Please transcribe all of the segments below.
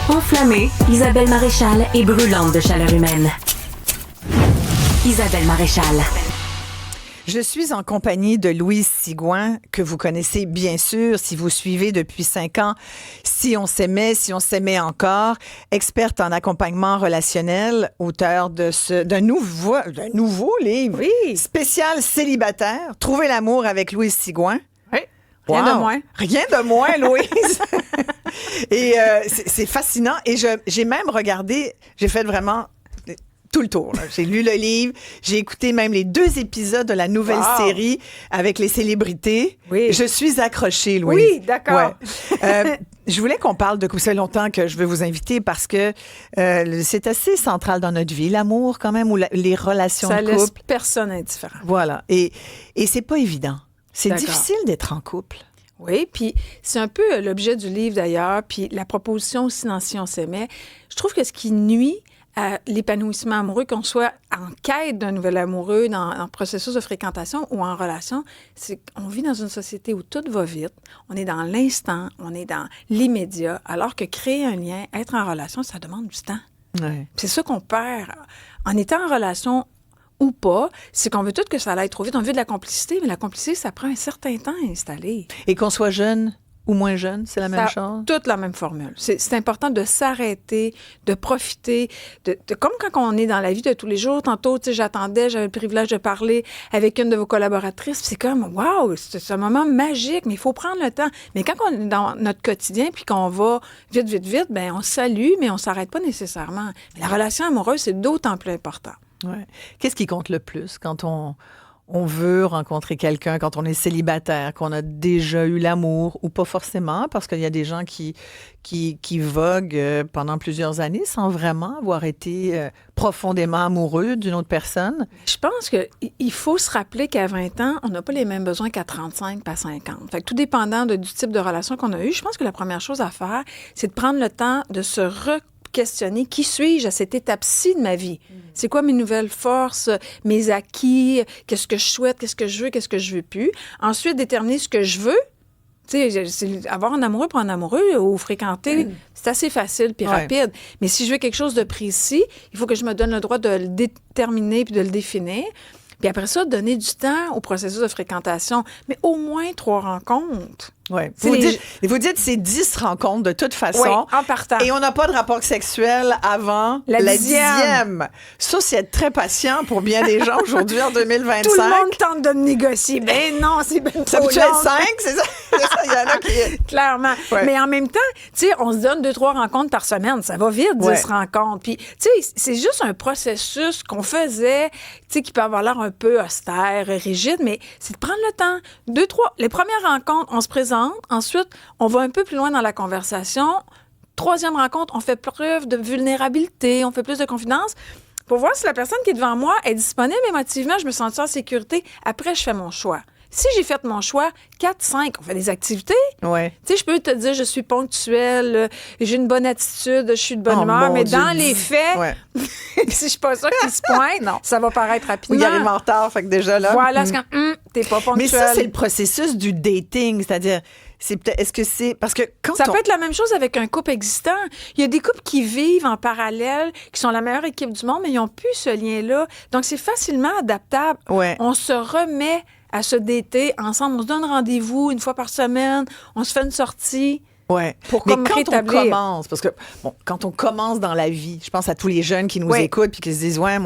Enflammée, Isabelle Maréchal est brûlante de chaleur humaine. Isabelle Maréchal. Je suis en compagnie de Louise Sigouin, que vous connaissez bien sûr si vous suivez depuis 5 ans Si on s'aimait encore, experte en accompagnement relationnel, auteur d'un nouveau livre spécial célibataire, Trouver l'amour avec Louise Sigouin. Oui, rien de moins. Rien de moins, Louise. Et c'est fascinant. Et j'ai même regardé, j'ai fait vraiment tout le tour. Là. J'ai lu le livre, j'ai écouté même les 2 épisodes de la nouvelle série avec les célébrités. Oui. Je suis accrochée, Louise. Oui, d'accord. Ouais. Je voulais qu'on parle de... Ça fait longtemps que je veux vous inviter parce que c'est assez central dans notre vie, l'amour quand même, ou les relations de couple. Ça laisse personne indifférent. Voilà. Et c'est pas évident. C'est D'accord. difficile d'être en couple. Oui, puis c'est un peu l'objet du livre d'ailleurs, puis la proposition aussi dans Si on s'aimait. Je trouve que ce qui nuit à l'épanouissement amoureux, qu'on soit en quête d'un nouvel amoureux, en processus de fréquentation ou en relation, c'est qu'on vit dans une société où tout va vite, on est dans l'instant, on est dans l'immédiat, alors que créer un lien, être en relation, ça demande du temps. Ouais. C'est ça qu'on perd. En étant en relation ou pas, c'est qu'on veut tout que ça aille trop vite. On veut de la complicité, mais la complicité, ça prend un certain temps à installer. Et qu'on soit jeune ou moins jeune, c'est la même chose? Toute la même formule. C'est important de s'arrêter, de profiter, comme quand on est dans la vie de tous les jours. Tantôt, j'avais le privilège de parler avec une de vos collaboratrices. C'est comme, waouh, c'est un moment magique, mais il faut prendre le temps. Mais quand on est dans notre quotidien puis qu'on va vite, ben on salue, mais on s'arrête pas nécessairement. Mais la relation amoureuse, c'est d'autant plus important. Ouais. Qu'est-ce qui compte le plus quand on veut rencontrer quelqu'un, quand on est célibataire, qu'on a déjà eu l'amour, ou pas forcément, parce qu'il y a des gens qui voguent pendant plusieurs années sans vraiment avoir été profondément amoureux d'une autre personne? Je pense qu'il faut se rappeler qu'à 20 ans, on n'a pas les mêmes besoins qu'à 35 pas 50. Fait que tout dépendant du type de relation qu'on a eu, je pense que la première chose à faire, c'est de prendre le temps de se questionner qui suis-je à cette étape-ci de ma vie? C'est quoi mes nouvelles forces, mes acquis, qu'est-ce que je souhaite, qu'est-ce que je veux plus? Ensuite, déterminer ce que je veux. Tu sais, avoir un amoureux pour un amoureux ou fréquenter, c'est assez facile puis rapide. Mais si je veux quelque chose de précis, il faut que je me donne le droit de le déterminer puis de le définir. Puis après ça, donner du temps au processus de fréquentation, mais au moins 3 rencontres. Oui. Vous dites c'est 10 rencontres de toute façon. Oui, en partant. Et on n'a pas de rapport sexuel avant la 10e. Ça, c'est être très patient pour bien des gens aujourd'hui en 2025. Tout le monde tente de me négocier. Ben non, c'est bien trop ça peut long. être 5, c'est ça? Il y en a qui... Clairement. Ouais. Mais en même temps, tu sais, on se donne 2-3 rencontres par semaine. Ça va vite, 10 rencontres. Puis, tu sais, c'est juste un processus qu'on faisait, tu sais, qui peut avoir l'air un peu austère, rigide, mais c'est de prendre le temps. 2-3. Les premières rencontres, on se présente. Ensuite, on va un peu plus loin dans la conversation. 3e rencontre, on fait preuve de vulnérabilité, on fait plus de confidence pour voir si la personne qui est devant moi est disponible émotivement, je me sens en sécurité. Après, je fais mon choix. Si j'ai fait mon choix, 4-5, on fait des activités. Ouais. Tu sais, je peux te dire, je suis ponctuelle, j'ai une bonne attitude, je suis de bonne humeur, mais Dieu, dans les faits, si je suis pas sûre qu'il se pointe, ça va paraître rapidement. Oui, il arrive en retard, fait que déjà là... Voilà, c'est quand t'es pas ponctuelle. Mais ça, c'est le processus du dating, c'est-à-dire... Est-ce que c'est... Parce que quand ça peut être la même chose avec un couple existant. Il y a des couples qui vivent en parallèle, qui sont la meilleure équipe du monde, mais ils n'ont plus ce lien-là. Donc, c'est facilement adaptable. Ouais. On se remet à se dater ensemble. On se donne rendez-vous 1 fois par semaine. On se fait une sortie. Ouais. Pour mais comme quand rétablir. on commence, parce que bon, quand on commence dans la vie, je pense à tous les jeunes qui nous écoutent puis qui se disent moi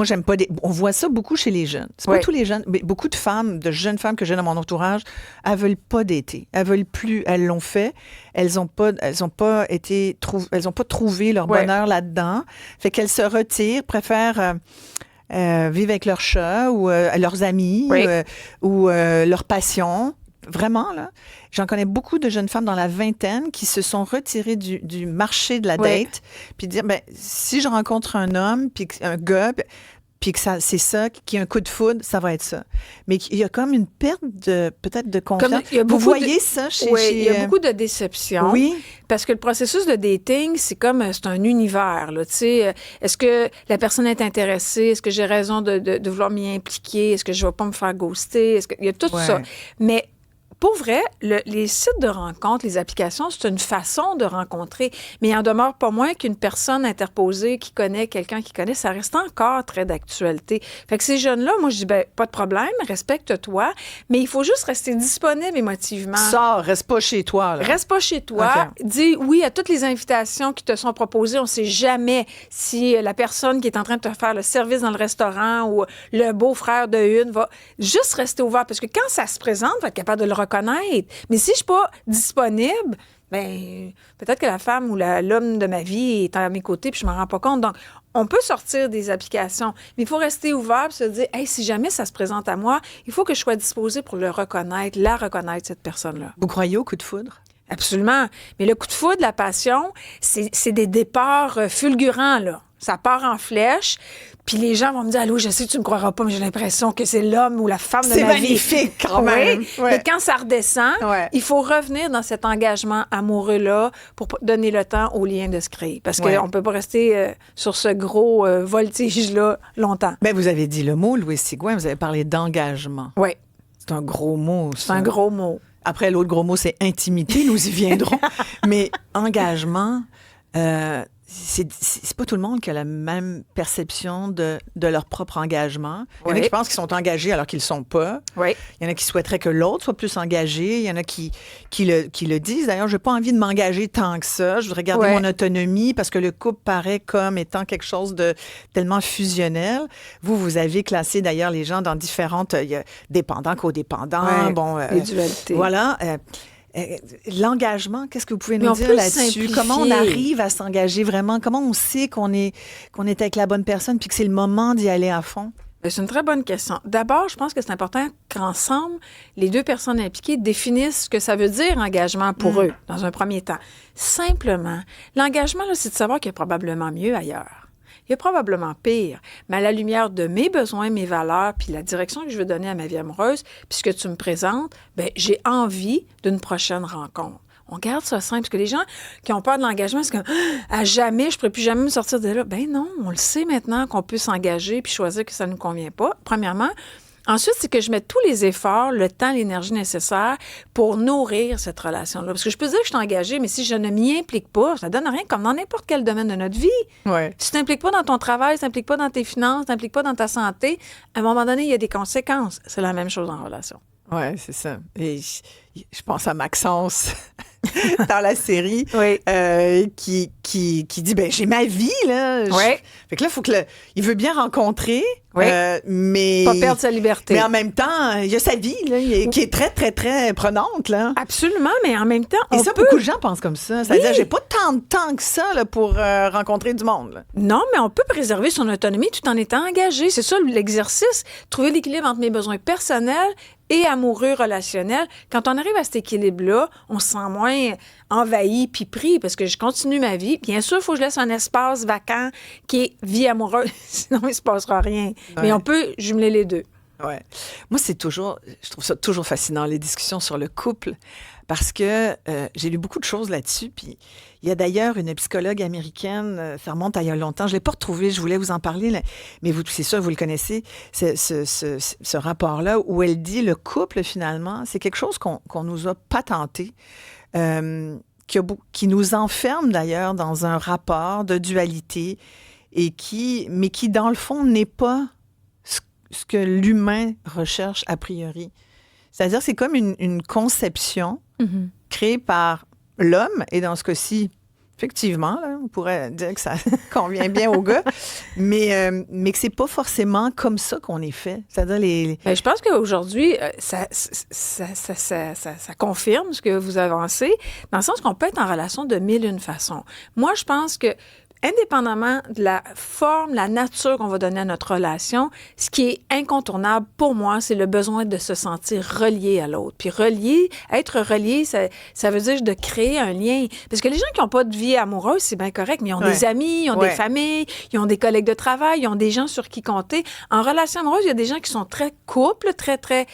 j'aime pas on voit ça beaucoup chez les jeunes. C'est pas tous les jeunes, mais beaucoup de femmes, de jeunes femmes que j'ai dans mon entourage, elles veulent pas dater, elles veulent plus, elles l'ont fait, elles ont pas trouvé leur bonheur là-dedans, fait qu'elles se retirent, préfèrent vivre avec leur chat ou leurs amis ou leur passion. Vraiment, là. J'en connais beaucoup de jeunes femmes dans la vingtaine qui se sont retirées du marché de la date, puis dire, ben, si je rencontre un homme, puis un gars, puis que c'est ça, qu'il y a un coup de foudre, ça va être ça. Mais il y a comme une perte peut-être de confiance. Vous voyez ça chez... Oui, il y a beaucoup de déception. Oui. Parce que le processus de dating, c'est un univers, là, tu sais. Est-ce que la personne est intéressée? Est-ce que j'ai raison de vouloir m'y impliquer? Est-ce que je ne vais pas me faire ghoster? Il y a tout ça. Mais pour vrai, les sites de rencontres, les applications, c'est une façon de rencontrer, mais il en demeure pas moins qu'une personne interposée qui connaît quelqu'un qui connaît, ça reste encore très d'actualité. Fait que ces jeunes-là, moi, je dis, pas de problème, respecte-toi, mais il faut juste rester disponible émotivement. Sors, reste pas chez toi. Là. Reste pas chez toi. Okay. Dis oui à toutes les invitations qui te sont proposées. On ne sait jamais si la personne qui est en train de te faire le service dans le restaurant ou le beau-frère de une va juste rester ouvert. Parce que quand ça se présente, il va être capable de le reconnaître. Mais si je ne suis pas disponible, bien, peut-être que la femme ou l'homme de ma vie est à mes côtés puis je ne m'en rends pas compte. Donc, on peut sortir des applications, mais il faut rester ouvert et se dire, hey, si jamais ça se présente à moi, il faut que je sois disposée pour le reconnaître, la reconnaître, cette personne-là. Vous croyez au coup de foudre? Absolument. Mais le coup de foudre, la passion, c'est des départs fulgurants, là. Ça part en flèche, puis les gens vont me dire « Allô, je sais que tu ne me croiras pas, mais j'ai l'impression que c'est l'homme ou la femme de ma vie. » C'est magnifique, quand même. Oui, mais quand ça redescend, il faut revenir dans cet engagement amoureux-là pour donner le temps au lien de se créer. Parce qu'on ne peut pas rester sur ce gros voltige-là longtemps. Bien, vous avez dit le mot, Louise Sigouin, vous avez parlé d'engagement. Oui. C'est un gros mot, ça. C'est un gros mot. Après, l'autre gros mot, c'est intimité. Nous y viendrons. Mais engagement, c'est pas tout le monde qui a la même perception de leur propre engagement. Il y en a qui pensent qu'ils sont engagés alors qu'ils le sont pas. Oui. Il y en a qui souhaiteraient que l'autre soit plus engagé. Il y en a qui le disent. D'ailleurs, j'ai pas envie de m'engager tant que ça. Je voudrais garder mon autonomie parce que le couple paraît comme étant quelque chose de tellement fusionnel. Vous avez classé d'ailleurs les gens dans différentes... Il y a dépendants, codépendants. Les dualités. Voilà. L'engagement, qu'est-ce que vous pouvez nous dire là-dessus? Simplifier. Comment on arrive à s'engager vraiment? Comment on sait qu'on est avec la bonne personne puis que c'est le moment d'y aller à fond? C'est une très bonne question. D'abord, je pense que c'est important qu'ensemble, les deux personnes impliquées définissent ce que ça veut dire engagement pour eux, dans un premier temps. Simplement, l'engagement, là, c'est de savoir qu'il y a probablement mieux ailleurs. Il y a probablement pire, mais à la lumière de mes besoins, mes valeurs, puis la direction que je veux donner à ma vie amoureuse, puis ce que tu me présentes, bien, j'ai envie d'une prochaine rencontre. On garde ça simple, parce que les gens qui ont peur de l'engagement, c'est comme « à jamais, je ne pourrais plus jamais me sortir de là ». Ben non, on le sait maintenant qu'on peut s'engager puis choisir que ça ne nous convient pas, premièrement. Ensuite, c'est que je mette tous les efforts, le temps, l'énergie nécessaire pour nourrir cette relation-là. Parce que je peux dire que je suis engagée, mais si je ne m'y implique pas, ça ne donne rien, comme dans n'importe quel domaine de notre vie. Ouais. Si tu ne t'impliques pas dans ton travail, si tu ne t'impliques pas dans tes finances, tu ne t'impliques pas dans ta santé, à un moment donné, il y a des conséquences. C'est la même chose en relation. Oui, c'est ça. Et je pense à Maxence dans la série qui dit ben j'ai ma vie là. Fait que là il veut bien rencontrer mais pas perdre sa liberté. Mais en même temps, il y a sa vie là, qui est très très très prenante là. Absolument, mais en même temps beaucoup de gens pensent comme ça. C'est-à-dire j'ai pas tant de temps que ça là, pour rencontrer du monde. Là. Non, mais on peut préserver son autonomie tout en étant engagé. C'est ça l'exercice, trouver l'équilibre entre mes besoins personnels et amoureux, relationnel. Quand on arrive à cet équilibre-là, on se sent moins envahi puis pris parce que je continue ma vie. Bien sûr, il faut que je laisse un espace vacant qui est vie amoureuse, sinon il ne se passera rien. Ouais. Mais on peut jumeler les deux. Ouais. Moi, je trouve ça toujours fascinant, les discussions sur le couple, parce que j'ai lu beaucoup de choses là-dessus. Puis il y a d'ailleurs une psychologue américaine, ça remonte à il y a longtemps, je ne l'ai pas retrouvée, je voulais vous en parler, là, mais c'est sûr, vous le connaissez, ce rapport-là, où elle dit le couple, finalement, c'est quelque chose qu'on nous a patenté, qui nous enferme d'ailleurs dans un rapport de dualité, mais qui, dans le fond, n'est pas ce que l'humain recherche a priori. C'est-à-dire c'est comme une conception créée par l'homme, et dans ce cas-ci, effectivement, là, on pourrait dire que ça convient bien aux gars, mais que c'est pas forcément comme ça qu'on est fait. C'est-à-dire je pense qu'aujourd'hui, ça confirme ce que vous avancez, dans le sens qu'on peut être en relation de mille et une façons. Moi, je pense que indépendamement de la forme, la nature qu'on va donner à notre relation, ce qui est incontournable pour moi, c'est le besoin de se sentir relié à l'autre. Puis être relié, ça veut dire de créer un lien. Parce que les gens qui n'ont pas de vie amoureuse, c'est bien correct, mais ils ont des amis, ils ont des familles, ils ont des collègues de travail, ils ont des gens sur qui compter. En relation amoureuse, il y a des gens qui sont très couples, très, très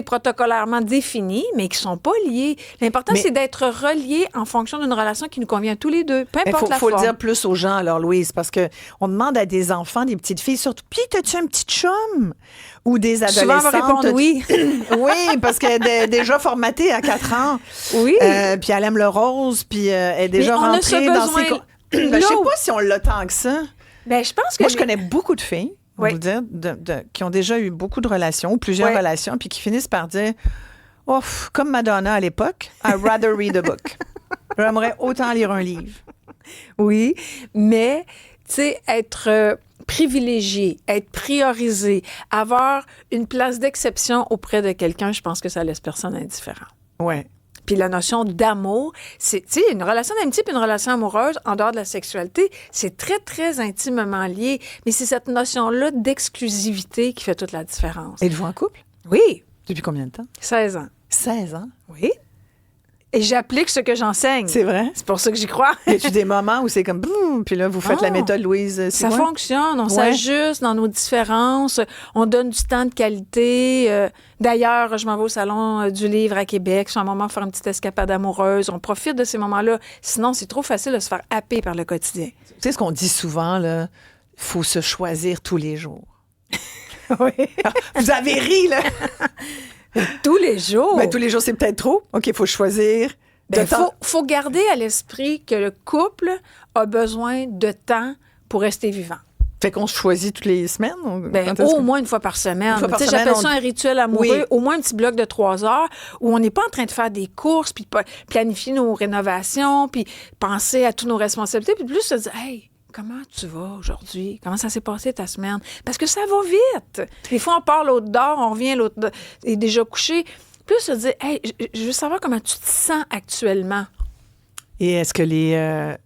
protocolairement définis, mais qui ne sont pas liés. L'important, c'est d'être reliés en fonction d'une relation qui nous convient à tous les deux, peu importe la forme. Il faut le dire plus aux gens, alors, Louise, parce qu'on demande à des enfants, des petites filles, surtout, puis t'as-tu un petit chum? Ou des adolescentes. Souvent, on va répondre oui. Oui, parce qu'elle est déjà formatée à 4 ans. Oui. Puis elle aime le rose, puis elle est déjà rentrée dans ses... Je sais pas si on l'a tant que ça. Ben, je pense que... Moi, je connais beaucoup de filles, on va vous dire, qui ont déjà eu beaucoup de relations, ou plusieurs relations, puis qui finissent par dire, oh, comme Madonna à l'époque, I'd rather read a book. J'aimerais autant lire un livre. Oui, mais, tu sais, être privilégié, être priorisé, avoir une place d'exception auprès de quelqu'un, je pense que ça laisse personne indifférent. Ouais. Puis la notion d'amour, c'est, tu sais, une relation d'amitié puis une relation amoureuse, en dehors de la sexualité, c'est très, très intimement lié. Mais c'est cette notion-là d'exclusivité qui fait toute la différence. Êtes-vous en couple? Oui. Depuis combien de temps? 16 ans. 16 ans? Oui. Et j'applique ce que j'enseigne. C'est vrai? C'est pour ça que j'y crois. Y a-tu des moments où c'est comme boum, puis là, vous faites la méthode Louise? Ça fonctionne. On s'ajuste dans nos différences. On donne du temps de qualité. D'ailleurs, je m'en vais au Salon du Livre à Québec. C'est un moment pour faire une petite escapade amoureuse. On profite de ces moments-là. Sinon, c'est trop facile de se faire happer par le quotidien. Tu sais ce qu'on dit souvent, là? Faut se choisir tous les jours. Oui. Vous avez ri, là? Tous les jours. Ben, tous les jours, c'est peut-être trop. OK, il faut choisir. Il faut garder à l'esprit que le couple a besoin de temps pour rester vivant. Fait qu'on se choisit toutes les semaines? Au moins une fois par semaine. J'appelle ça un rituel amoureux. Au moins un petit bloc de 3 heures où on n'est pas en train de faire des courses, puis planifier nos rénovations, puis penser à toutes nos responsabilités, puis plus se dire, hey, comment tu vas aujourd'hui? Comment ça s'est passé ta semaine? Parce que ça va vite. Des fois, on part, l'autre dort, on revient, l'autre est déjà couché. Plus se dire, hey, je veux savoir comment tu te sens actuellement. Et est-ce que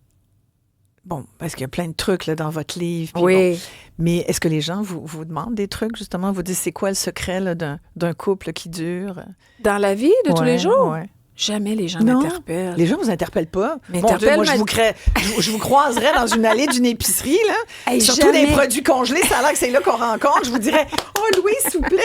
parce qu'il y a plein de trucs là, dans votre livre. Oui. Mais est-ce que les gens vous demandent des trucs, justement? Vous disent, c'est quoi le secret là, d'un couple qui dure? Dans la vie de tous les jours? Ouais. Jamais les gens m'interpellent. Les gens vous interpellent pas. Mon Dieu, moi, je vous croiserais dans une allée d'une épicerie, là. Hey, surtout des produits congelés, ça a l'air que c'est là qu'on rencontre. Je vous dirais, oh, Louis, s'il vous plaît,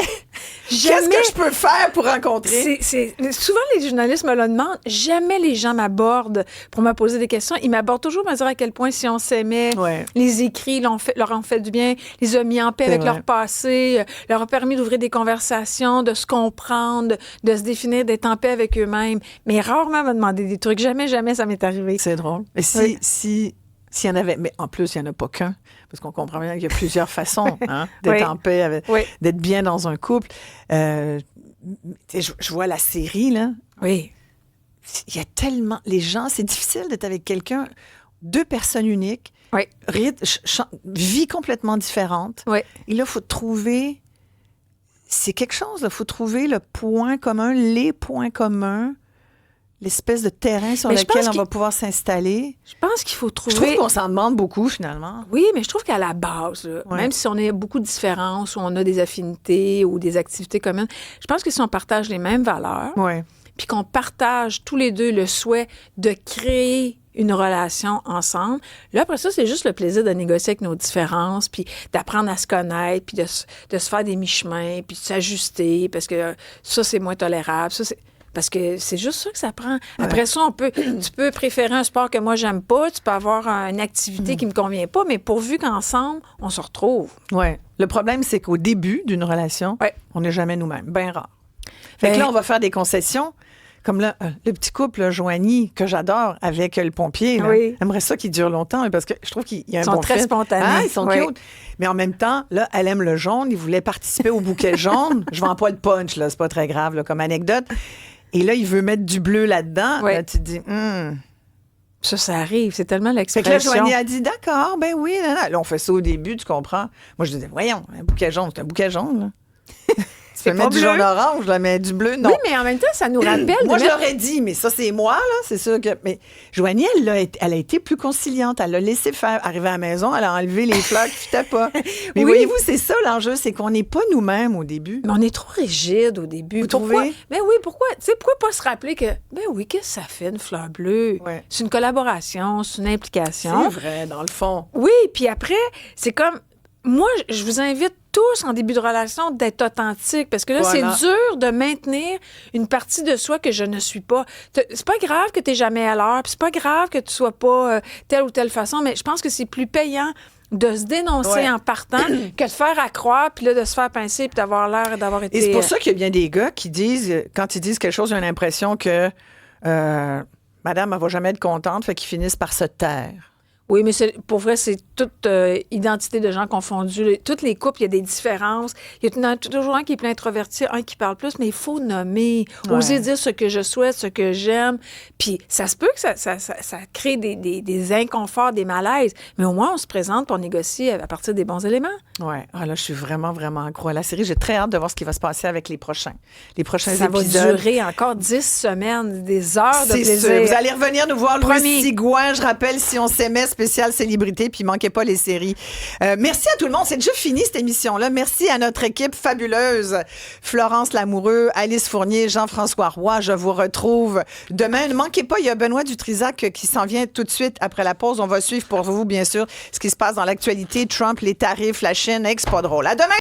qu'est-ce que je peux faire pour rencontrer? Souvent, les journalistes me le demandent. Jamais les gens m'abordent pour me poser des questions. Ils m'abordent toujours pour me dire à quel point, si on s'aimait, les écrits leur ont fait du bien, les ont mis en paix avec leur passé, leur a permis d'ouvrir des conversations, de se comprendre, de se définir, d'être en paix avec eux-mêmes. Mais rarement me demander des trucs. Jamais ça m'est arrivé. C'est drôle. Mais s'il y en avait... Mais en plus, il n'y en a pas qu'un. Parce qu'on comprend bien qu'il y a plusieurs façons d'être en paix, d'être bien dans un couple. Je vois la série, là. Oui. Il y a tellement... Les gens, c'est difficile d'être avec quelqu'un, 2 personnes uniques, vie complètement différente. Oui. Et là, il faut trouver... C'est quelque chose, il faut trouver le point commun, les points communs, l'espèce de terrain sur lequel on va pouvoir s'installer. Je pense qu'il faut trouver... Je trouve qu'on s'en demande beaucoup, finalement. Oui, mais je trouve qu'à la base, là, même si on a beaucoup de différences, ou on a des affinités ou des activités communes, je pense que si on partage les mêmes valeurs, puis qu'on partage tous les deux le souhait de créer une relation ensemble. Là, après ça, c'est juste le plaisir de négocier avec nos différences, puis d'apprendre à se connaître, puis de se faire des mi-chemins, puis de s'ajuster, parce que ça, c'est moins tolérable. Ça, parce que c'est juste ça que ça prend. Après ça, tu peux préférer un sport que moi, j'aime pas, tu peux avoir une activité qui me convient pas, mais pourvu qu'ensemble, on se retrouve. Oui. Le problème, c'est qu'au début d'une relation, on n'est jamais nous-mêmes. Bien rare. Fait que là, on va faire des concessions. Comme là, le petit couple, Joanie, que j'adore, avec le pompier, là, j'aimerais ça qu'il dure longtemps, parce que je trouve qu'il y a un bon fit. Ils sont très spontanés. Ah, ils sont cute. Mais en même temps, là, elle aime le jaune. Il voulait participer au bouquet jaune. Je vends pas le punch, là, c'est pas très grave, là, comme anecdote. Et là, il veut mettre du bleu là-dedans. Là, tu te dis, Ça arrive. C'est tellement l'expression. Fait que là, Joanie a dit, d'accord, ben oui. Là, on fait ça au début, tu comprends. Moi, je disais, voyons, un bouquet jaune, c'est un bouquet jaune, là. Tu peux mettre du jaune orange, là, mais du bleu, non. Oui, mais en même temps, ça nous rappelle... Moi, je l'aurais dit, mais ça, c'est moi, là. C'est sûr que... Mais Joanie, elle a été plus conciliante. Elle l'a laissé faire. Arrivée à la maison, elle a enlevé les fleurs qui ne fitaient pas. Mais voyez-vous, c'est ça l'enjeu, c'est qu'on n'est pas nous-mêmes au début. Mais on est trop rigide au début. Vous trouvez? Ben oui, pourquoi? Tu sais, pourquoi pas se rappeler que, ben oui, qu'est-ce que ça fait, une fleur bleue? C'est une collaboration, c'est une implication. C'est vrai, dans le fond. Oui, puis après, c'est comme... moi, je vous invite tous en début de relation d'être authentiques parce que là, Voilà. c'est dur de maintenir une partie de soi que je ne suis pas. C'est pas grave que tu n'es jamais à l'heure, puis c'est pas grave que tu sois pas telle ou telle façon, mais je pense que c'est plus payant de se dénoncer en partant que de faire accroire, puis là, de se faire pincer, puis d'avoir l'air d'avoir été... Et c'est pour ça qu'il y a bien des gars qui disent, quand ils disent quelque chose, ils ont l'impression que madame, elle va jamais être contente, fait qu'ils finissent par se taire. Oui, mais pour vrai, c'est toute identité de gens confondus. Toutes les couples, il y a des différences. Il y a toujours un qui est plus introverti, un qui parle plus, mais il faut nommer, oser dire ce que je souhaite, ce que j'aime. Puis ça se peut que ça crée des inconforts, des malaises, mais au moins, on se présente pour négocier à partir des bons éléments. Oui. Ah là, je suis vraiment, vraiment accro à la série. J'ai très hâte de voir ce qui va se passer avec les prochains Ça épisodes. va durer encore 10 semaines, des heures de C'est plaisir. sûr. Vous allez revenir nous voir, Louis Promis. Sigouin. Je rappelle, Si on s'aimait, spécial célébrité, puis manquez pas les séries. Merci à tout le monde. C'est déjà fini, cette émission-là. Merci à notre équipe fabuleuse. Florence Lamoureux, Alice Fournier, Jean-François Roy. Je vous retrouve demain. Ne manquez pas, il y a Benoît Dutrisac qui s'en vient tout de suite après la pause. On va suivre pour vous, bien sûr, ce qui se passe dans l'actualité. Trump, les tarifs, la Chine, c'est pas drôle. À demain!